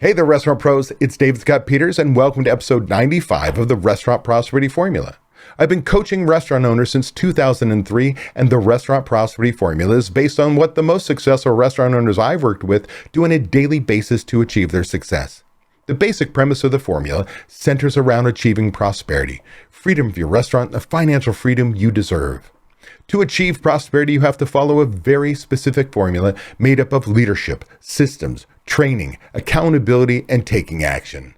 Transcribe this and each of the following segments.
Hey there, restaurant pros. It's David Scott Peters, and welcome to episode 95 of the Restaurant Prosperity Formula. I've been coaching restaurant owners since 2003, and the Restaurant Prosperity Formula is based on what the most successful restaurant owners I've worked with do on a daily basis to achieve their success. The basic premise of the formula centers around achieving prosperity, freedom of your restaurant, the financial freedom you deserve. To achieve prosperity, you have to follow a very specific formula made up of leadership, systems, training, accountability, and taking action.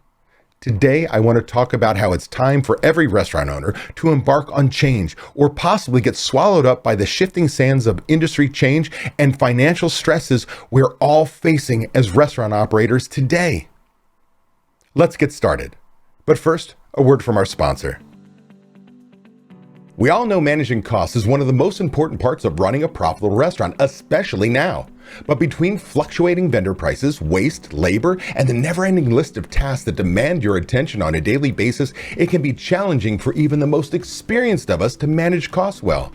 Today, I want to talk about how it's time for every restaurant owner to embark on change or possibly get swallowed up by the shifting sands of industry change and financial stresses we're all facing as restaurant operators today. Let's get started. But first, a word from our sponsor. We all know managing costs is one of the most important parts of running a profitable restaurant, especially now. But between fluctuating vendor prices, waste, labor, and the never-ending list of tasks that demand your attention on a daily basis, it can be challenging for even the most experienced of us to manage costs well.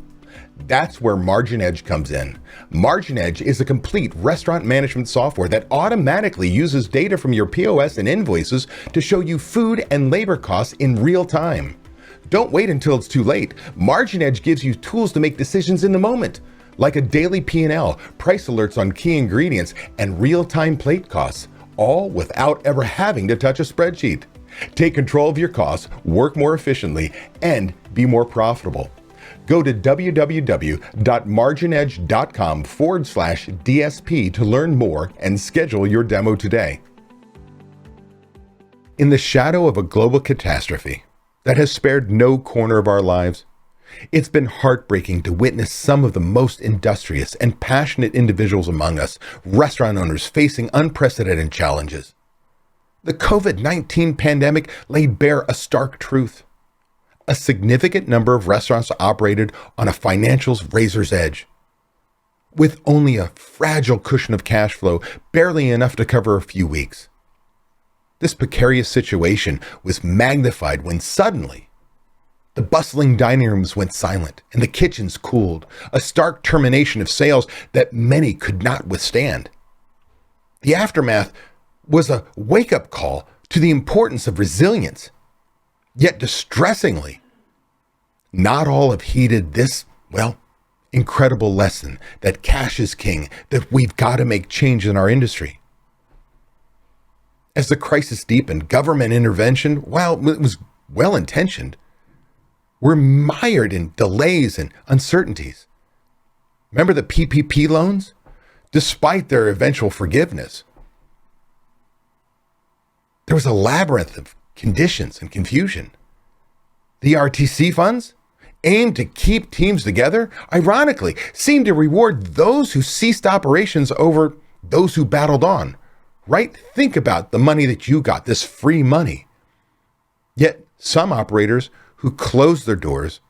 That's where Margin Edge comes in. Margin Edge is a complete restaurant management software that automatically uses data from your POS and invoices to show you food and labor costs in real time. Don't wait until it's too late. Margin Edge gives you tools to make decisions in the moment, like a daily P&L, price alerts on key ingredients, and real-time plate costs, all without ever having to touch a spreadsheet. Take control of your costs, work more efficiently, and be more profitable. Go to www.marginedge.com/DSP to learn more and schedule your demo today. In the shadow of a global catastrophe that has spared no corner of our lives, it's been heartbreaking to witness some of the most industrious and passionate individuals among us, restaurant owners, facing unprecedented challenges. The COVID-19 pandemic laid bare a stark truth. A significant number of restaurants operated on a financial's razor's edge, with only a fragile cushion of cash flow, barely enough to cover a few weeks. This precarious situation was magnified when suddenly the bustling dining rooms went silent and the kitchens cooled, a stark termination of sales that many could not withstand. The aftermath was a wake-up call to the importance of resilience. Yet distressingly, not all have heeded this, incredible lesson that cash is king, that we've got to make change in our industry. As the crisis deepened, government intervention, while it was well-intentioned, were mired in delays and uncertainties. Remember the PPP loans? Despite their eventual forgiveness, there was a labyrinth of conditions and confusion. The RTC funds, aimed to keep teams together, ironically seemed to reward those who ceased operations over those who battled on. Right? Think about the money that you got, this free money. Yet some operators who closed their doors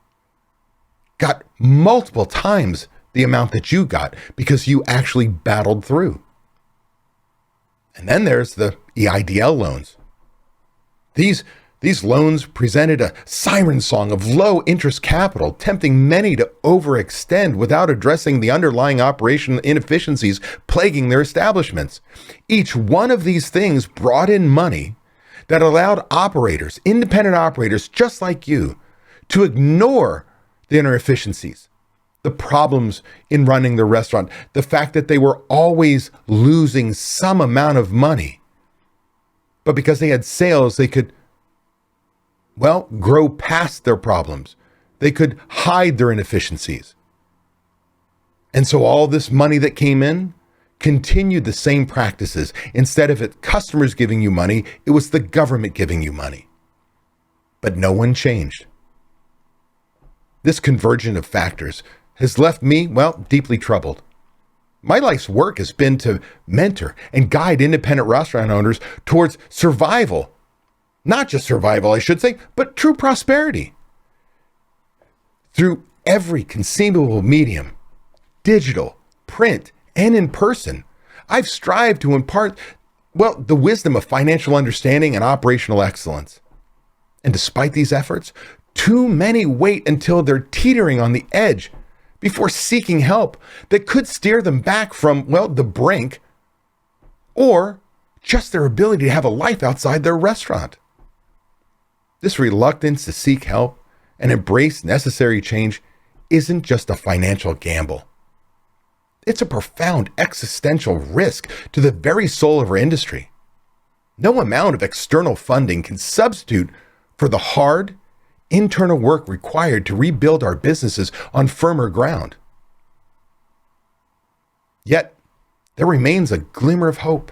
got multiple times the amount that you got because you actually battled through. And then there's the EIDL loans. These loans presented a siren song of low interest capital, tempting many to overextend without addressing the underlying operational inefficiencies plaguing their establishments. Each one of these things brought in money that allowed operators, independent operators just like you, to ignore the inefficiencies, the problems in running the restaurant, the fact that they were always losing some amount of money. But because they had sales, they could grow past their problems. They could hide their inefficiencies. And so all this money that came in continued the same practices. Instead of it customers giving you money, it was the government giving you money. But no one changed. This convergence of factors has left me, deeply troubled. My life's work has been to mentor and guide independent restaurant owners towards survival. Not just survival, I should say, but true prosperity. Through every conceivable medium, digital, print, and in person, I've strived to impart, the wisdom of financial understanding and operational excellence. And despite these efforts, too many wait until they're teetering on the edge before seeking help that could steer them back from, the brink, or just their ability to have a life outside their restaurant. This reluctance to seek help and embrace necessary change isn't just a financial gamble. It's a profound existential risk to the very soul of our industry. No amount of external funding can substitute for the hard, internal work required to rebuild our businesses on firmer ground. Yet, there remains a glimmer of hope,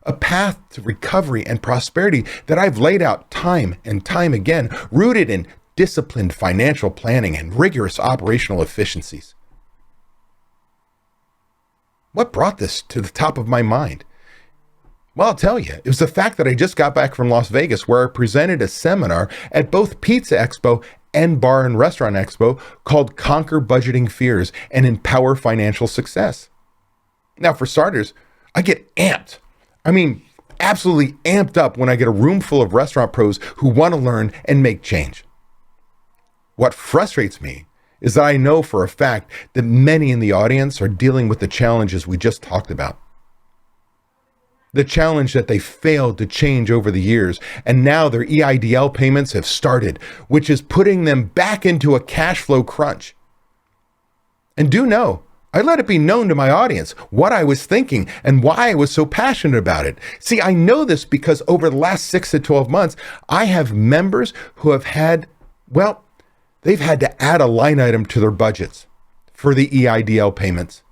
a path to recovery and prosperity that I've laid out time and time again, rooted in disciplined financial planning and rigorous operational efficiencies. What brought this to the top of my mind? Well, I'll tell you, it was the fact that I just got back from Las Vegas, where I presented a seminar at both Pizza Expo and Bar and Restaurant Expo called Conquer Budgeting Fears and Empower Financial Success. Now, for starters, I get amped. Absolutely amped up when I get a room full of restaurant pros who want to learn and make change. What frustrates me is that I know for a fact that many in the audience are dealing with the challenges we just talked about. The challenge that they failed to change over the years, and now their EIDL payments have started, which is putting them back into a cash flow crunch. And do know, I let it be known to my audience what I was thinking and why I was so passionate about it. See, I know this because over the last 6 to 12 months, I have members who have they've had to add a line item to their budgets for the EIDL payments.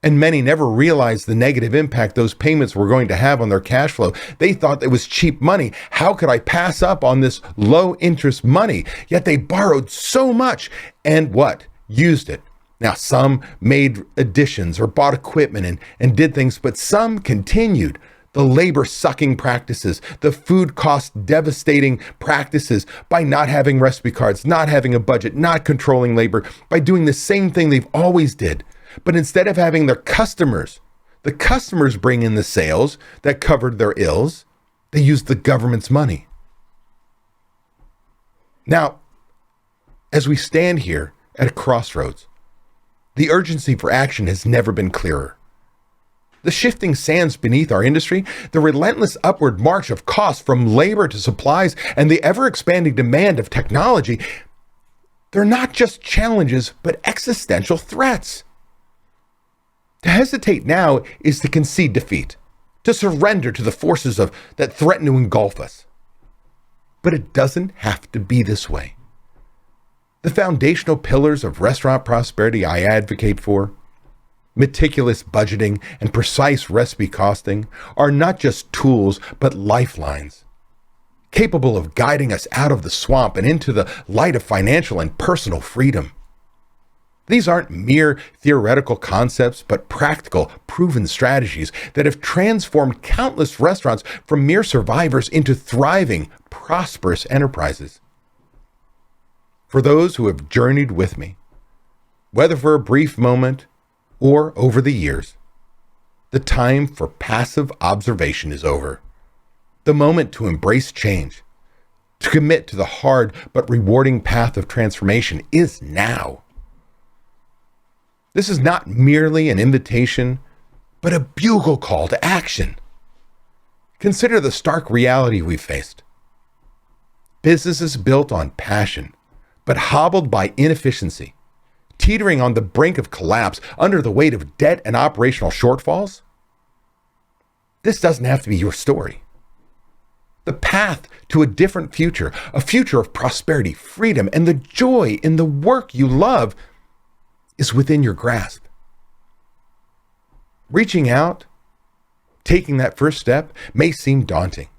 And many never realized the negative impact those payments were going to have on their cash flow. They thought it was cheap money. How could I pass up on this low interest money? Yet they borrowed so much and used it. Now, some made additions or bought equipment and did things, but some continued the labor sucking practices, the food cost devastating practices by not having recipe cards, not having a budget, not controlling labor, by doing the same thing they've always did. But instead of having the customers bring in the sales that covered their ills, they used the government's money. Now, as we stand here at a crossroads, the urgency for action has never been clearer. The shifting sands beneath our industry, the relentless upward march of costs from labor to supplies, and the ever-expanding demand of technology, they're not just challenges, but existential threats. To hesitate now is to concede defeat, to surrender to the forces that threaten to engulf us. But it doesn't have to be this way. The foundational pillars of restaurant prosperity I advocate for, meticulous budgeting and precise recipe costing, are not just tools, but lifelines, capable of guiding us out of the swamp and into the light of financial and personal freedom. These aren't mere theoretical concepts, but practical, proven strategies that have transformed countless restaurants from mere survivors into thriving, prosperous enterprises. For those who have journeyed with me, whether for a brief moment or over the years, the time for passive observation is over. The moment to embrace change, to commit to the hard but rewarding path of transformation is now. This is not merely an invitation, but a bugle call to action. Consider the stark reality we've faced. Businesses built on passion, but hobbled by inefficiency, teetering on the brink of collapse under the weight of debt and operational shortfalls. This doesn't have to be your story. The path to a different future, a future of prosperity, freedom, and the joy in the work you love is within your grasp. Reaching out, taking that first step may seem daunting,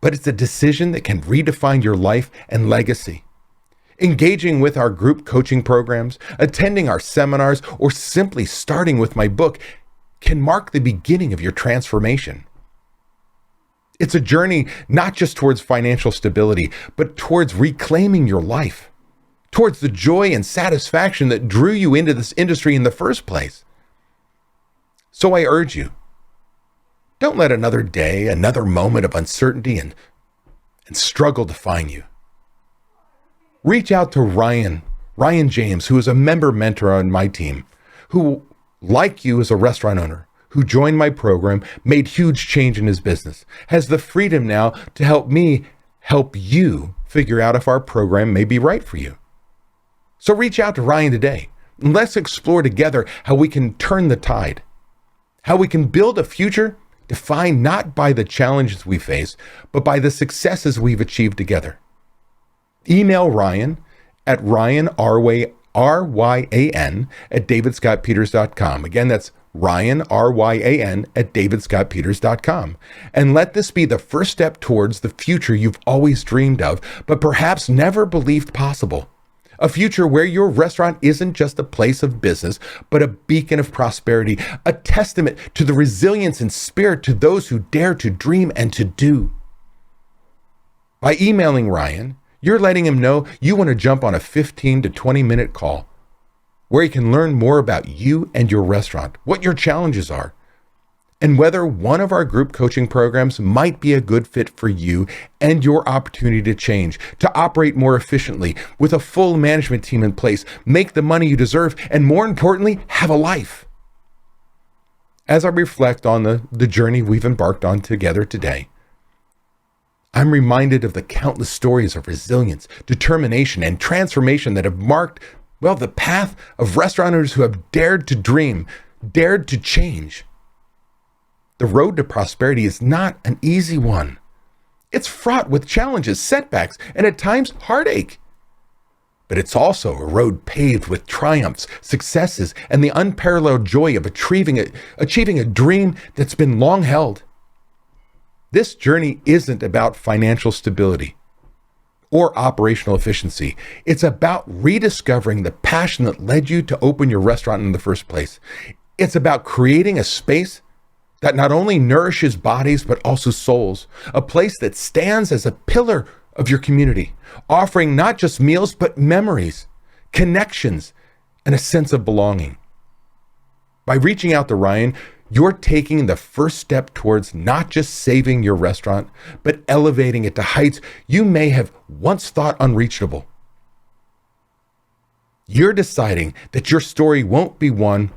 but it's a decision that can redefine your life and legacy. Engaging with our group coaching programs, attending our seminars, or simply starting with my book can mark the beginning of your transformation. It's a journey not just towards financial stability, but towards reclaiming your life, towards the joy and satisfaction that drew you into this industry in the first place. So I urge you, don't let another day, another moment of uncertainty and struggle define you. Reach out to Ryan James, who is a member mentor on my team, who, like you, is a restaurant owner, who joined my program made huge change in his business, has the freedom now to help me help you figure out if our program may be right for you. So reach out to Ryan today and let's explore together how we can turn the tide, how we can build a future defined not by the challenges we face, but by the successes we've achieved together. Email Ryan at Ryan, R-Y-A-N, at davidscottpeters.com. Again, that's Ryan, R-Y-A-N, at davidscottpeters.com. And let this be the first step towards the future you've always dreamed of, but perhaps never believed possible. A future where your restaurant isn't just a place of business, but a beacon of prosperity, a testament to the resilience and spirit to those who dare to dream and to do. By emailing Ryan, you're letting him know you want to jump on a 15 to 20 minute call where he can learn more about you and your restaurant, what your challenges are, and whether one of our group coaching programs might be a good fit for you and your opportunity to change, to operate more efficiently with a full management team in place, make the money you deserve, and more importantly, have a life. As I reflect on the journey we've embarked on together today, I'm reminded of the countless stories of resilience, determination, and transformation that have marked, well, the path of restaurateurs who have dared to dream, dared to change. The road to prosperity is not an easy one. It's fraught with challenges, setbacks, and at times heartache. But it's also a road paved with triumphs, successes, and the unparalleled joy of achieving a dream that's been long held. This journey isn't about financial stability or operational efficiency. It's about rediscovering the passion that led you to open your restaurant in the first place. It's about creating a space that not only nourishes bodies, but also souls, a place that stands as a pillar of your community, offering not just meals, but memories, connections, and a sense of belonging. By reaching out to Ryan, you're taking the first step towards not just saving your restaurant, but elevating it to heights you may have once thought unreachable. You're deciding that your story won't be one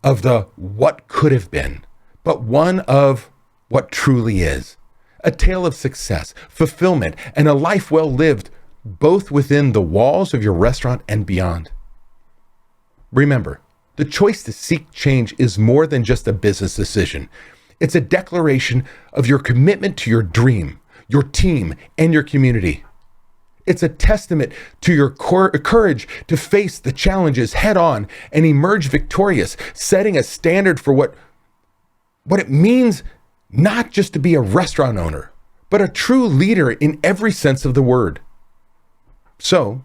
of the what could have been, but one of what truly is. A tale of success, fulfillment, and a life well lived, both within the walls of your restaurant and beyond. Remember, the choice to seek change is more than just a business decision. It's a declaration of your commitment to your dream, your team, and your community. It's a testament to your courage to face the challenges head on and emerge victorious, setting a standard for what it means not just to be a restaurant owner, but a true leader in every sense of the word. So,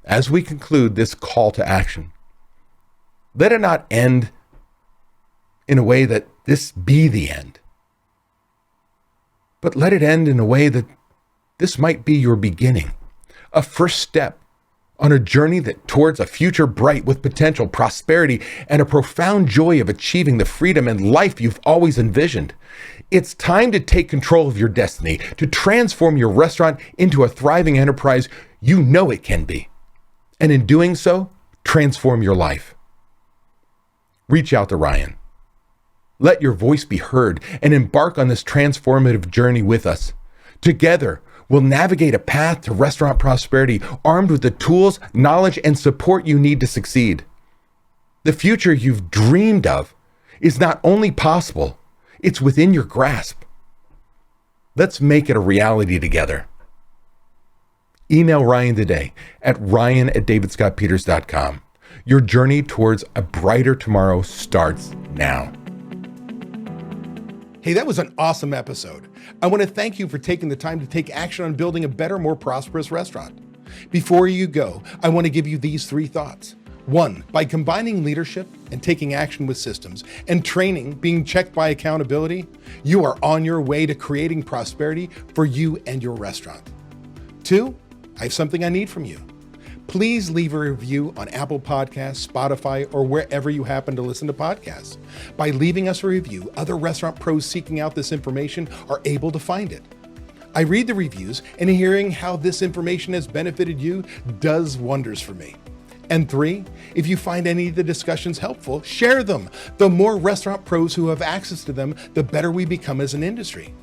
as we conclude this call to action, let it not end in a way that this be the end, but let it end in a way that this might be your beginning, a first step on a journey towards a future bright with potential, prosperity, and a profound joy of achieving the freedom and life you've always envisioned. It's time to take control of your destiny, to transform your restaurant into a thriving enterprise you know it can be. And in doing so, transform your life. Reach out to Ryan. Let your voice be heard and embark on this transformative journey with us. Together, we'll navigate a path to restaurant prosperity, armed with the tools, knowledge, and support you need to succeed. The future you've dreamed of is not only possible, it's within your grasp. Let's make it a reality together. Email Ryan today at ryan@davidscottpeters.com. Your journey towards a brighter tomorrow starts now. Hey, that was an awesome episode. I want to thank you for taking the time to take action on building a better, more prosperous restaurant. Before you go, I want to give you these 3 thoughts. 1, by combining leadership and taking action with systems and training being checked by accountability, you are on your way to creating prosperity for you and your restaurant. 2, I have something I need from you. Please leave a review on Apple Podcasts, Spotify, or wherever you happen to listen to podcasts. By leaving us a review, other restaurant pros seeking out this information are able to find it. I read the reviews, and hearing how this information has benefited you does wonders for me. And 3, if you find any of the discussions helpful, share them. The more restaurant pros who have access to them, the better we become as an industry.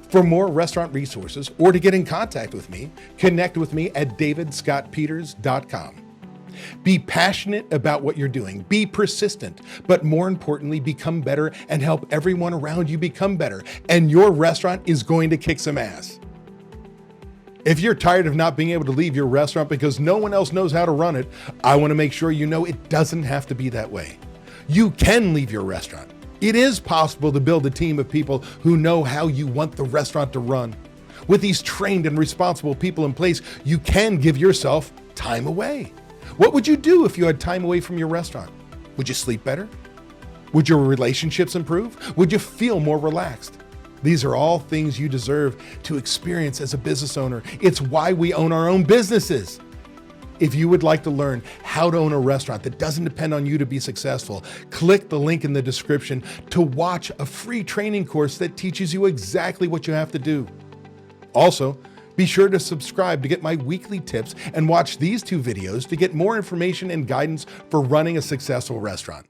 For more restaurant resources or to get in contact with me, connect with me at davidscottpeters.com. Be passionate about what you're doing, be persistent, but more importantly, become better and help everyone around you become better, and your restaurant is going to kick some ass. If you're tired of not being able to leave your restaurant because no one else knows how to run it, I want to make sure you know it doesn't have to be that way. You can leave your restaurant. It is possible to build a team of people who know how you want the restaurant to run. With these trained and responsible people in place, you can give yourself time away. What would you do if you had time away from your restaurant? Would you sleep better? Would your relationships improve? Would you feel more relaxed? These are all things you deserve to experience as a business owner. It's why we own our own businesses. If you would like to learn how to own a restaurant that doesn't depend on you to be successful, click the link in the description to watch a free training course that teaches you exactly what you have to do. Also, be sure to subscribe to get my weekly tips and watch these 2 videos to get more information and guidance for running a successful restaurant.